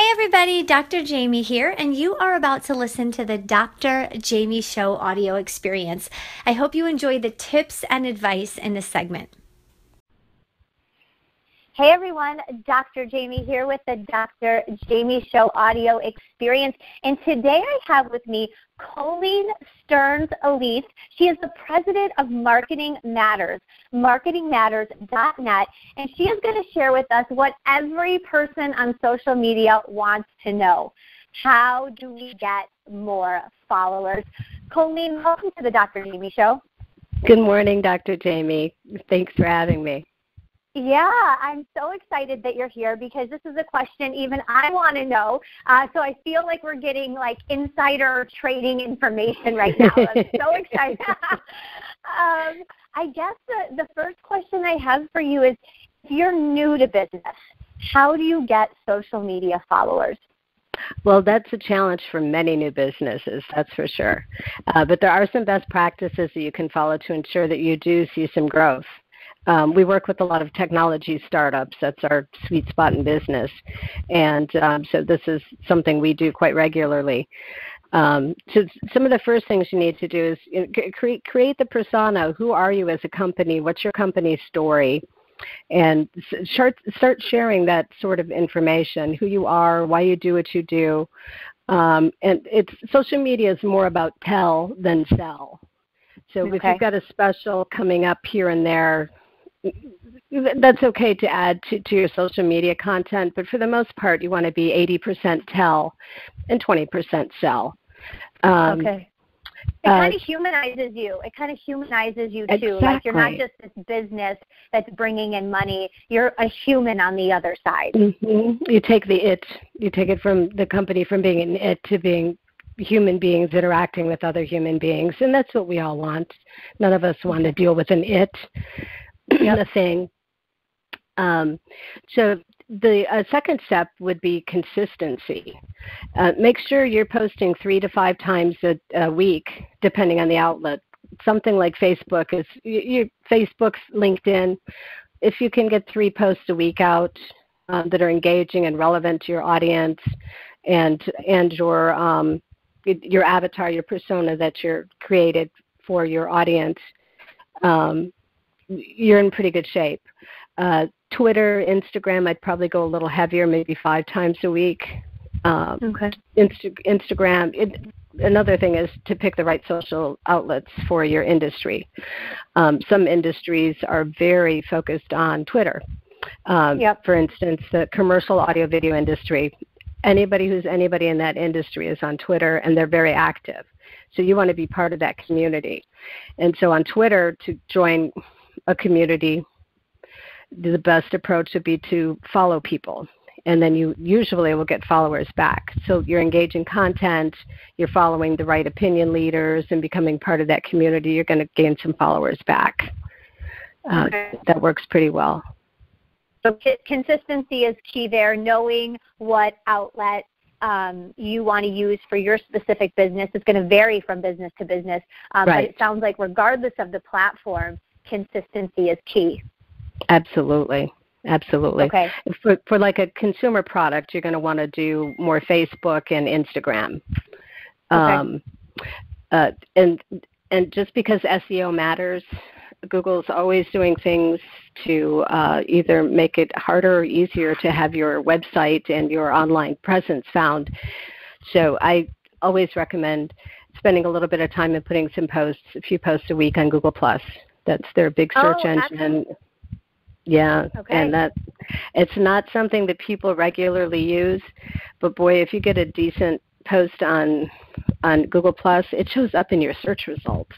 Hey everybody, Dr. Jaime here, and you are about to listen to the Dr. Jaime Show audio experience. I hope you enjoy the tips and advice in this segment. Hey everyone, Dr. Jaime here with the Dr. Jaime Show audio experience. And today I have with me Colleen Stearns-Elise. She is the president of Marketing Matters, marketingmatters.net, and she is going to share with us what every person on social media wants to know. How do we get more followers? Colleen, welcome to the Dr. Jaime Show. Good morning, Dr. Jaime. Thanks for having me. Yeah, I'm so excited that you're here because this is a question even I want to know. So I feel like we're getting like insider trading information right now. I'm so excited. I guess the first question I have for you is, if you're new to business, how do you get social media followers? Well, that's a challenge for many new businesses, that's for sure. But there are some best practices that you can follow to ensure that you do see some growth. We work with a lot of technology startups. That's our sweet spot in business. And so this is something we do quite regularly. So some of the first things you need to do is create the persona. Who are you as a company? What's your company's story? And start sharing that sort of information, who you are, why you do what you do. And social media is more about tell than sell. So if you've got a special coming up here and there, that's okay to add to your social media content, but for the most part, you want to be 80% tell and 20% sell. It kind of humanizes you. It kind of humanizes you, too. Exactly. Like, you're not just this business that's bringing in money. You're a human on the other side. Mm-hmm. You take it from the company from being an it to being human beings interacting with other human beings, and that's what we all want. None of us want to deal with an it. The thing. So the second step would be consistency. Make sure you're posting 3 to 5 times a week, depending on the outlet. Something like Facebook is Facebook's, LinkedIn. If you can get 3 posts a week out that are engaging and relevant to your audience and your avatar, your persona that you're created for your audience, you're in pretty good shape. Twitter, Instagram, I'd probably go a little heavier, maybe 5 times a week. Instagram. Another thing is to pick the right social outlets for your industry. Some industries are very focused on Twitter. For instance, the commercial audio video industry. Anybody who's anybody in that industry is on Twitter, and they're very active. So you want to be part of that community. And so on Twitter, to join a community, the best approach would be to follow people, and then you usually will get followers back. So you're engaging content, you're following the right opinion leaders and becoming part of that community, you're going to gain some followers back. That works pretty well. So consistency is key there, knowing what outlet you want to use for your specific business. It's going to vary from business to business, but it sounds like regardless of the platform, consistency is key. Absolutely. Okay. For like a consumer product, you're going to want to do more Facebook and Instagram. And just because SEO matters, Google's always doing things to either make it harder or easier to have your website and your online presence found. So I always recommend spending a little bit of time and putting a few posts a week on Google+. That's their big search engine. Yeah, and that it's not something that people regularly use, but boy, if you get a decent post on Google+, it shows up in your search results.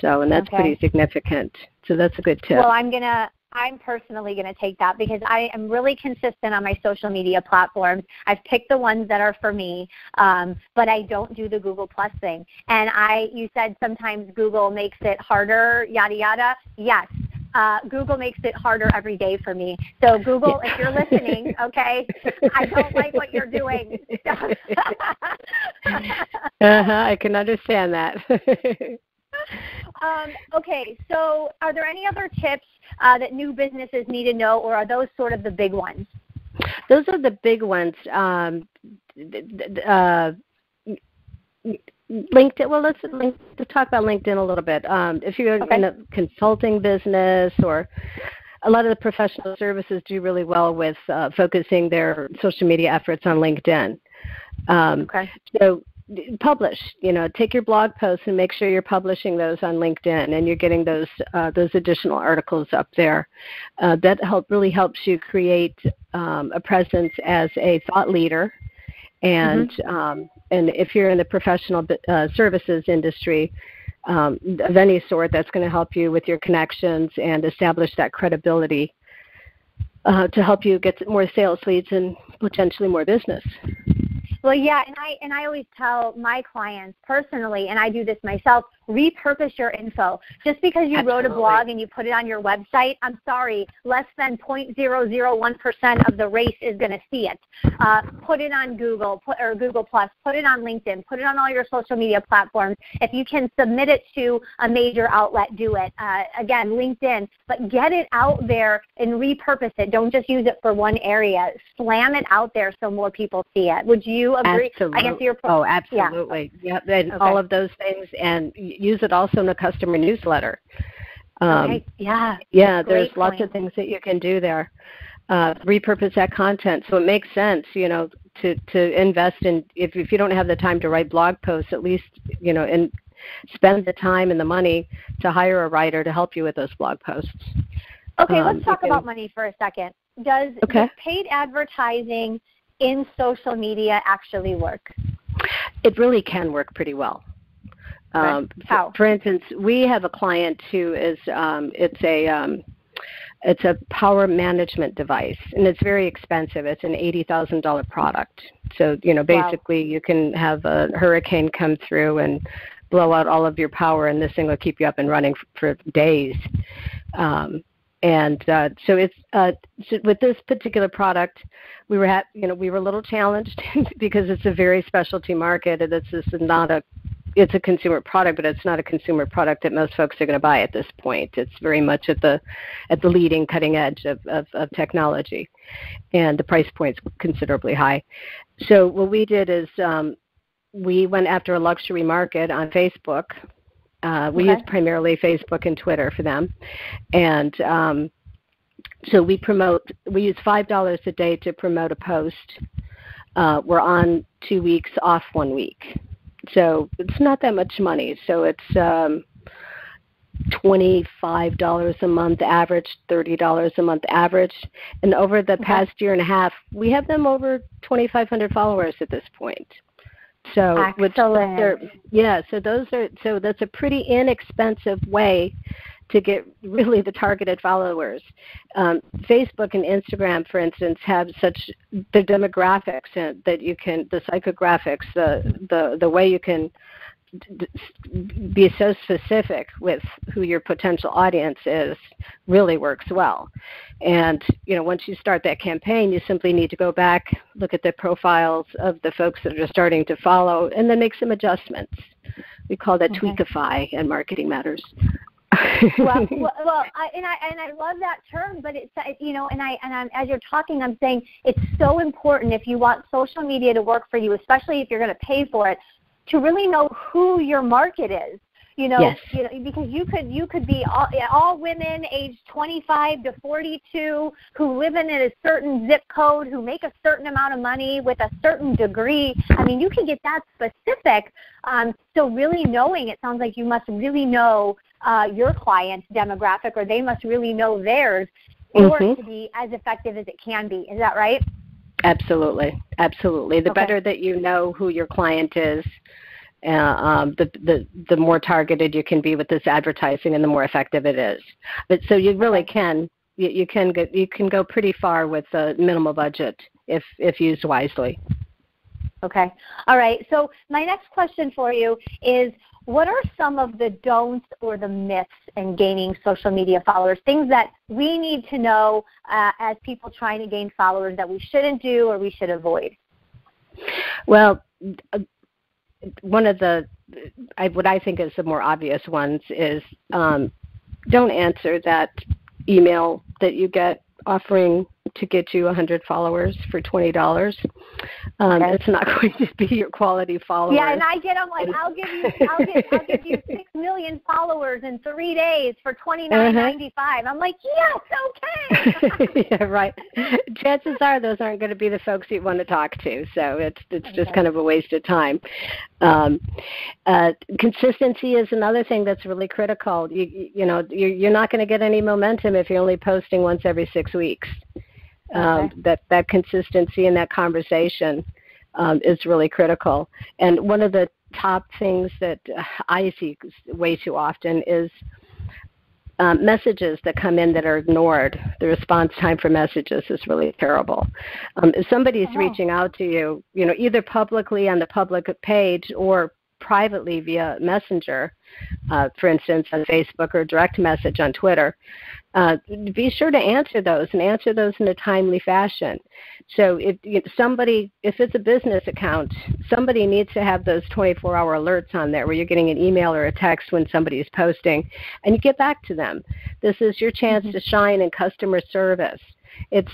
So, and that's pretty significant. So that's a good tip. Well, I'm personally going to take that because I am really consistent on my social media platforms. I've picked the ones that are for me, but I don't do the Google Plus thing. And you said sometimes Google makes it harder, yada, yada. Yes. Google makes it harder every day for me. So Google, if you're listening, okay, I don't like what you're doing. I can understand that. Okay, so are there any other tips that new businesses need to know, or are those sort of the big ones? Those are the big ones. LinkedIn. Well, let's talk about LinkedIn a little bit. If you're in a consulting business, or a lot of the professional services do really well with focusing their social media efforts on LinkedIn. So publish. Take your blog posts and make sure you're publishing those on LinkedIn, and you're getting those additional articles up there. That really helps you create a presence as a thought leader. And and if you're in the professional services industry of any sort, that's going to help you with your connections and establish that credibility to help you get more sales leads and potentially more business. Well, yeah, and I always tell my clients personally, and I do this myself, repurpose your info. Just because you wrote a blog and you put it on your website, I'm sorry, less than 0.001% of the race is going to see it. Put it on Google or Google+, put it on LinkedIn, put it on all your social media platforms. If you can submit it to a major outlet, do it. Again, LinkedIn, but get it out there and repurpose it. Don't just use it for one area. Slam it out there so more people see it. Would you agree? Absolutely. Absolutely. Yeah. Yep. And all of those things, and use it also in a customer newsletter. Yeah. There's lots of things that you can do there. Repurpose that content, so it makes sense, to invest in. If you don't have the time to write blog posts, at least and spend the time and the money to hire a writer to help you with those blog posts. Okay, let's talk about money for a second. Does paid advertising in social media actually work? It really can work pretty well. How? For instance, we have a client who is it's a power management device, and it's very expensive. It's an $80,000 product. So basically, you can have a hurricane come through and blow out all of your power, and this thing will keep you up and running for days. So it's so with this particular product, we were a little challenged because it's a very specialty market, and it's a consumer product, but it's not a consumer product that most folks are going to buy at this point. It's very much at the leading cutting edge of technology, and the price point's considerably high. So what we did is we went after a luxury market on Facebook. We use primarily Facebook and Twitter for them, and so we use $5 a day to promote a post. We're on 2 weeks, off 1 week. So it's not that much money. So it's $25 a month average, $30 a month average. And over the past year and a half, we have them over 2,500 followers at this point. So excellent. So that's a pretty inexpensive way to get really the targeted followers. Facebook and Instagram, for instance, have the demographics that you can, the psychographics, the way you can be so specific with who your potential audience is really works well. And once you start that campaign, you simply need to go back, look at the profiles of the folks that are starting to follow, and then make some adjustments. We call that tweakify in Marketing Matters. well, I love that term, but it's and as you're talking, I'm saying it's so important if you want social media to work for you, especially if you're going to pay for it, to really know who your market is. Because you could be all women aged 25 to 42 who live in a certain zip code, who make a certain amount of money with a certain degree. I mean, you can get that specific. So really knowing, it sounds like you must really know your client's demographic, or they must really know theirs in order to be as effective as it can be. Is that right? Absolutely. The better that you know who your client is, the more targeted you can be with this advertising, and the more effective it is. But so you really can go pretty far with a minimal budget if used wisely. Okay. All right. So my next question for you is, what are some of the don'ts or the myths in gaining social media followers, things that we need to know as people trying to gain followers that we shouldn't do or we should avoid? Well, one of what I think is the more obvious ones is don't answer that email that you get offering to get you 100 followers for $20. It's not going to be your quality followers. Yeah, and I get them like, I'll give you 6 million followers in 3 days for $29.95. I'm like, yes, okay. Yeah, right. Chances are those aren't going to be the folks you want to talk to, so it's just kind of a waste of time. Consistency is another thing that's really critical. You're not going to get any momentum if you're only posting once every 6 weeks. That consistency in that conversation is really critical. And one of the top things that I see way too often is messages that come in that are ignored. The response time for messages is really terrible. If somebody's reaching out to you, either publicly on the public page or privately via Messenger, for instance, on Facebook, or direct message on Twitter, be sure to answer those, and answer those in a timely fashion. So if it's a business account, somebody needs to have those 24-hour alerts on there where you're getting an email or a text when somebody is posting, and you get back to them. This is your chance to shine in customer service. It's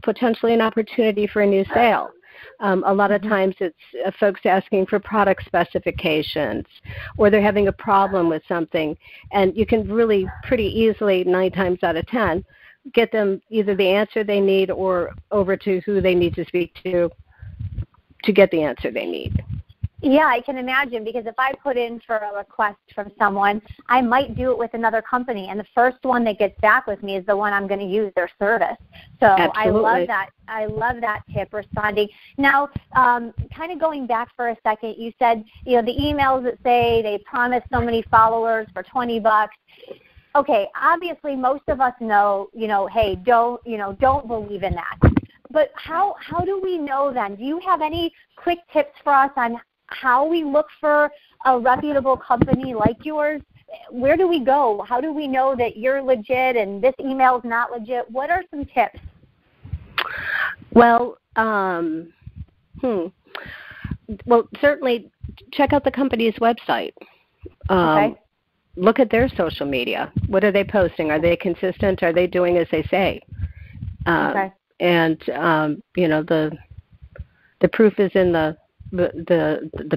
potentially an opportunity for a new sale. A lot of times it's folks asking for product specifications, or they're having a problem with something, and you can really pretty easily, 9 times out of 10, get them either the answer they need or over to who they need to speak to get the answer they need. Yeah, I can imagine, because if I put in for a request from someone, I might do it with another company, and the first one that gets back with me is the one I'm going to use their service. So Absolutely. I love that tip, responding. Now, kind of going back for a second, you said, the emails that say they promise so many followers for $20. Okay, obviously most of us know, hey, don't believe in that. But how do we know then? Do you have any quick tips for us on how we look for a reputable company like yours? Where do we go? How do we know that you're legit and this email is not legit? What are some tips? Well, certainly check out the company's website. Look at their social media. What are they posting? Are they consistent? Are they doing as they say? And the proof is in the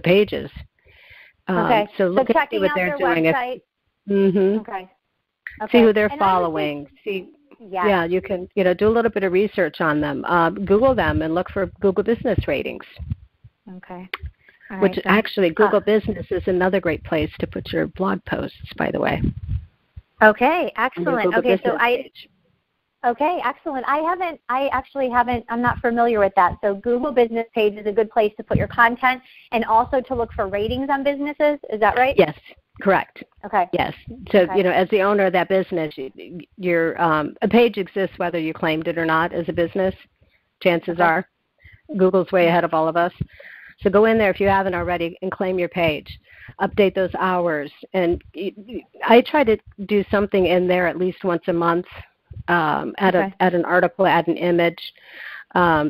pages. So look at see what they're doing. See who they're following. You can do a little bit of research on them. Google them and look for Google Business ratings. Which actually, Google Business is another great place to put your blog posts, by the way. Okay, excellent. Okay, excellent. I actually haven't, I'm not familiar with that. So Google Business Page is a good place to put your content, and also to look for ratings on businesses. Is that right? Yes, correct. Okay. Yes. So, as the owner of that business, your a page exists whether you claimed it or not as a business. Chances are Google's way ahead of all of us. So go in there if you haven't already and claim your page. Update those hours. And I try to do something in there at least once a month. Add an article, add an image. My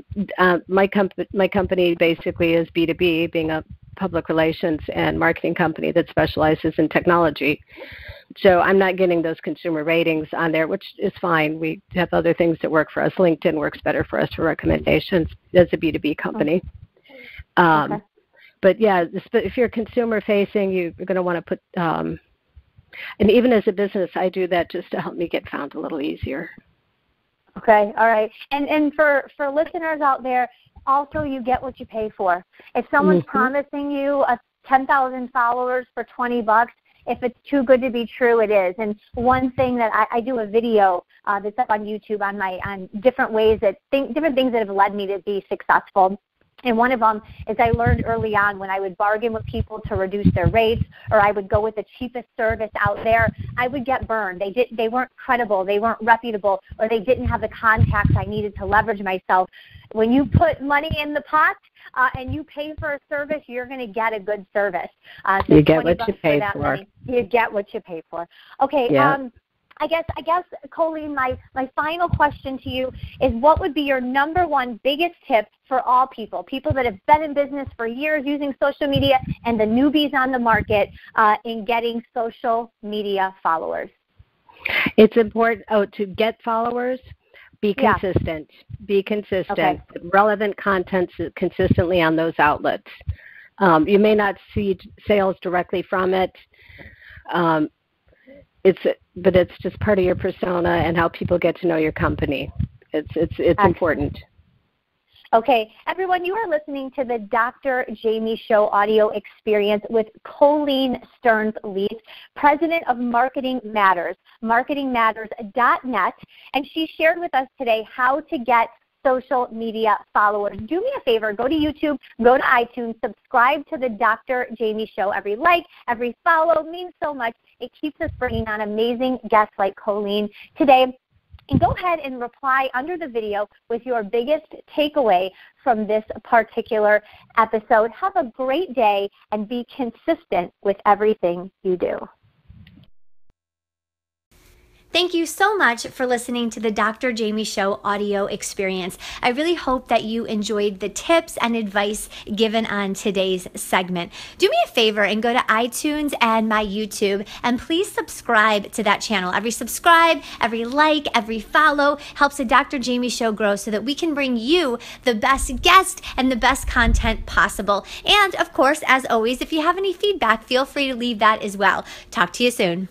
company basically is B2B, being a public relations and marketing company that specializes in technology. So I'm not getting those consumer ratings on there, which is fine. We have other things that work for us. LinkedIn works better for us for recommendations as a B2B company. But yeah, if you're consumer facing, you're going to want to put and even as a business, I do that just to help me get found a little easier. Okay, all right. And for listeners out there, also you get what you pay for. If someone's promising you 10,000 followers for $20, if it's too good to be true, it is. And one thing that I do a video that's up on YouTube on different ways different things that have led me to be successful. And one of them is I learned early on when I would bargain with people to reduce their rates, or I would go with the cheapest service out there, I would get burned. They weren't credible, they weren't reputable, or they didn't have the contacts I needed to leverage myself. When you put money in the pot and you pay for a service, you're going to get a good service. So you get what you pay for. Money, you get what you pay for. Okay. Yeah. I guess, Colleen, my final question to you is, what would be your number one biggest tip for all people that have been in business for years using social media and the newbies on the market in getting social media followers? It's important to get followers. Be consistent. Yeah. Be consistent. Okay. Put relevant content consistently on those outlets. You may not see sales directly from it. But it's just part of your persona and how people get to know your company. It's important. Okay, everyone, you are listening to the Dr. Jaime Show audio experience with Colleen Stearns-Leaf, president of Marketing Matters, marketingmatters.net, and she shared with us today how to get social media followers. Do me a favor, go to YouTube, go to iTunes, subscribe to the Dr. Jaime Show. Every like, every follow means so much. It keeps us bringing on amazing guests like Colleen today. And go ahead and reply under the video with your biggest takeaway from this particular episode. Have a great day and be consistent with everything you do. Thank you so much for listening to the Dr. Jaime Show audio experience. I really hope that you enjoyed the tips and advice given on today's segment. Do me a favor and go to iTunes and my YouTube, and please subscribe to that channel. Every subscribe, every like, every follow helps the Dr. Jaime Show grow so that we can bring you the best guests and the best content possible. And of course, as always, if you have any feedback, feel free to leave that as well. Talk to you soon.